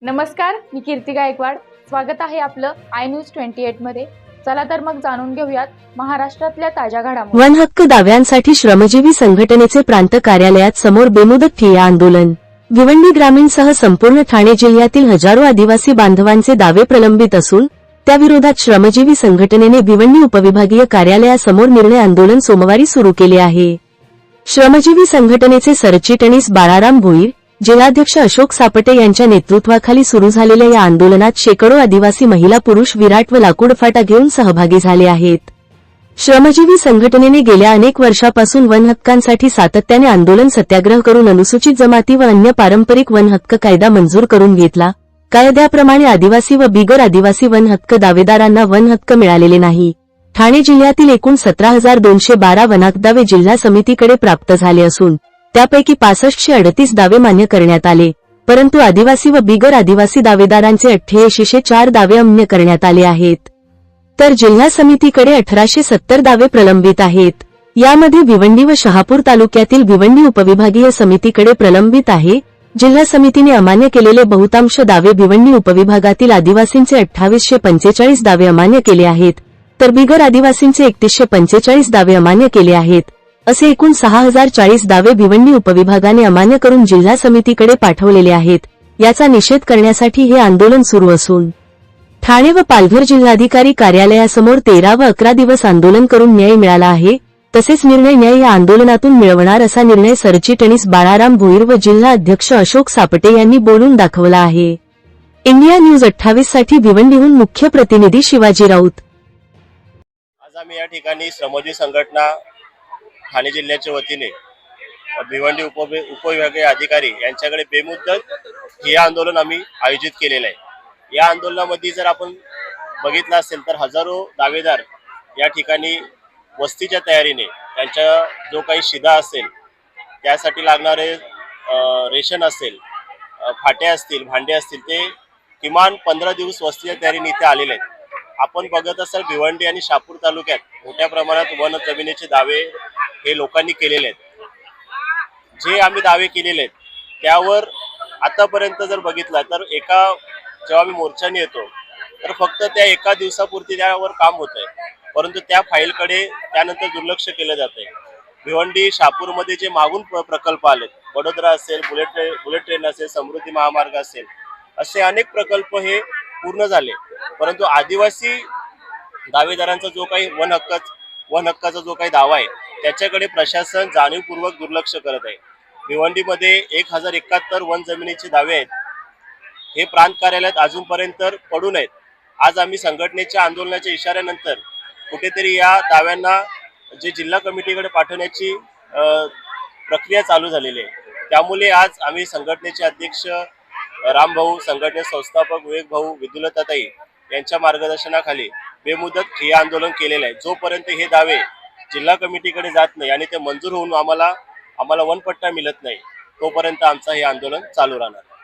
नमस्कार, मी कीर्ती गायकवाड. स्वागत आहे आपलं आय न्यूज 28 मध्ये. चला तर मग जाणून घेऊयात महाराष्ट्रातल्या ताज्या घडामोडी. वन हक्क दाव्यांसाठी श्रमजीवी संघटनेचे प्रांत कार्यालयात समोर बेमुदत ठिय्या आंदोलन. भिवंडी ग्रामीणसह संपूर्ण ठाणे जिल्ह्यातील हजारो आदिवासी बांधवांचे दावे प्रलंबित असून त्याविरोधात श्रमजीवी संघटनेने भिवंडी उपविभागीय कार्यालयासमोर निर्णय आंदोलन सोमवारी सुरू केले आहे. श्रमजीवी संघटनेचे सरचिटणीस बाळाराम भोईर, जिल्हाध्यक्ष अशोक सापटे यांच्या नेतृत्वाखाली सुरू झालेल्या या आंदोलनात शेकडो आदिवासी महिला पुरुष विराट व लाकूड फाटा घेऊन सहभागी झाले आहेत. श्रमजीवी संघटनेने गेल्या अनेक वर्षापासून वन हक्कांसाठी सातत्याने आंदोलन सत्याग्रह करून अनुसूचित जमाती व अन्य पारंपरिक वन हक्क कायदा मंजूर करून घेतला. कायद्याप्रमाणे आदिवासी व बिगर आदिवासी वन हक्क दावेदारांना वन हक्क मिळालेले नाही. ठाणे जिल्ह्यातील एकूण 17,212 वनहक्क दावे जिल्हा समितीकडे प्राप्त झाले असून त्यापैकी 6538 दावे मान्य करण्यात आले, परंतु आदिवासी व बिगर आदिवासी दावेदारांचे 8804 दावे अमान्य करण्यात आले आहेत. तर जिल्हा समितीकडे 1870 दावे प्रलंबित आहेत. यामध्ये भिवंडी व शहापूर तालुक्यातील भिवंडी उपविभागीय समितीकडे प्रलंबित आहे. जिल्हा समितीने अमान्य केलेले बहुतांश दावे भिवंडी उपविभागातील आदिवासींचे 2845 दावे अमान्य केले आहेत, तर बिगर आदिवासींचे 3145 दावे अमान्य केले आहेत. असे एकूण 6040 दावे भिवंडी उपविभागाने अमान्य करून जिल्हा समितीकडे पाठवलेले आहेत. याचा निषेध करण्यासाठी हे आंदोलन सुरू असून ठाणे व पालघर जिल्हाधिकारी कार्यालयासमोर 13 व 11 दिवस आंदोलन करून न्याय मिळाला आहे. तसेच निर्णय न्याय या आंदोलनातून मिळवणार असा निर्णय सरचिटणीस बाळाराम भोईर व जिल्हा अध्यक्ष अशोक सापटे यांनी बोलून दाखवला आहे. इंडिया न्यूज 28 साठी भिवंडीहून मुख्य प्रतिनिधी शिवाजी राऊत. आज आम्ही या ठिकाणी श्रमजीवी संघटना ठाणे जिल्ह्याच्या वतीने भिवंडी उपविभागीय अधिकारी यांच्याकडे बेमुदत हे आंदोलन आम्ही आयोजित केलेलं आहे. या आंदोलनामध्ये जर आपण बघितलं असेल तर हजारो दावेदार या ठिकाणी वस्तीच्या तयारीने त्यांच्या जो काही शिधा असेल, त्यासाठी लागणारे रेशन असेल, फाट्या असतील, भांडे असतील, ते किमान 15 दिवस वस्तीच्या तयारीने इथे आलेले आहेत. आपण बघत असाल भिवंडी आणि शहापूर तालुक्यात मोठ्या प्रमाणात वन जमिनीचे दावे हे लोकांनी केलेले आहेत. जे आम्ही दावे केलेले आहेत त्यावर आतापर्यंत जर बघितलं तर जेव्हा आम्ही मोर्चाने येतो तर फक्त त्या एका दिवसापुरती त्यावर काम होत आहे, परंतु त्या फाईलकडे त्यानंतर दुर्लक्ष केलं जात आहे. भिवंडी शहापूरमध्ये जे मागून प्रकल्प आलेत, वडोदरा असेल, बुलेट ट्रेन असेल, समृद्धी महामार्ग असेल, असे अनेक प्रकल्प हे पूर्ण झाले, परंतु आदिवासी दावेदारांचा जो काही वन हक्काचा जो काही दावा आहे त्याच्याकडे प्रशासन जाणीवपूर्वक दुर्लक्ष करत आहे. भिवंडीमध्ये 1071 वन जमिनीचे दावे आहेत. हे प्रांत कार्यालयात अजूनपर्यंत पडून आहेत. आज आम्ही संघटनेच्या आंदोलनाच्या इशाऱ्यानंतर कुठेतरी या दाव्यांना जे जिल्हा कमिटीकडे पाठवण्याची प्रक्रिया चालू झालेली आहे. त्यामुळे आज आम्ही संघटनेचे अध्यक्ष रामभाऊ, संघटनेचे संस्थापक विवेक भाऊ, विदुलताताई यांच्या मार्गदर्शनाखाली बेमुदत हे आंदोलन केलेलं आहे. जोपर्यंत हे दावे जिल्हा कमिटीकडे जात नाही आणि ते मंजूर होऊन आम्हाला वनपट्टा मिळत नाही, तोपर्यंत आमचं हे आंदोलन चालू राहणार.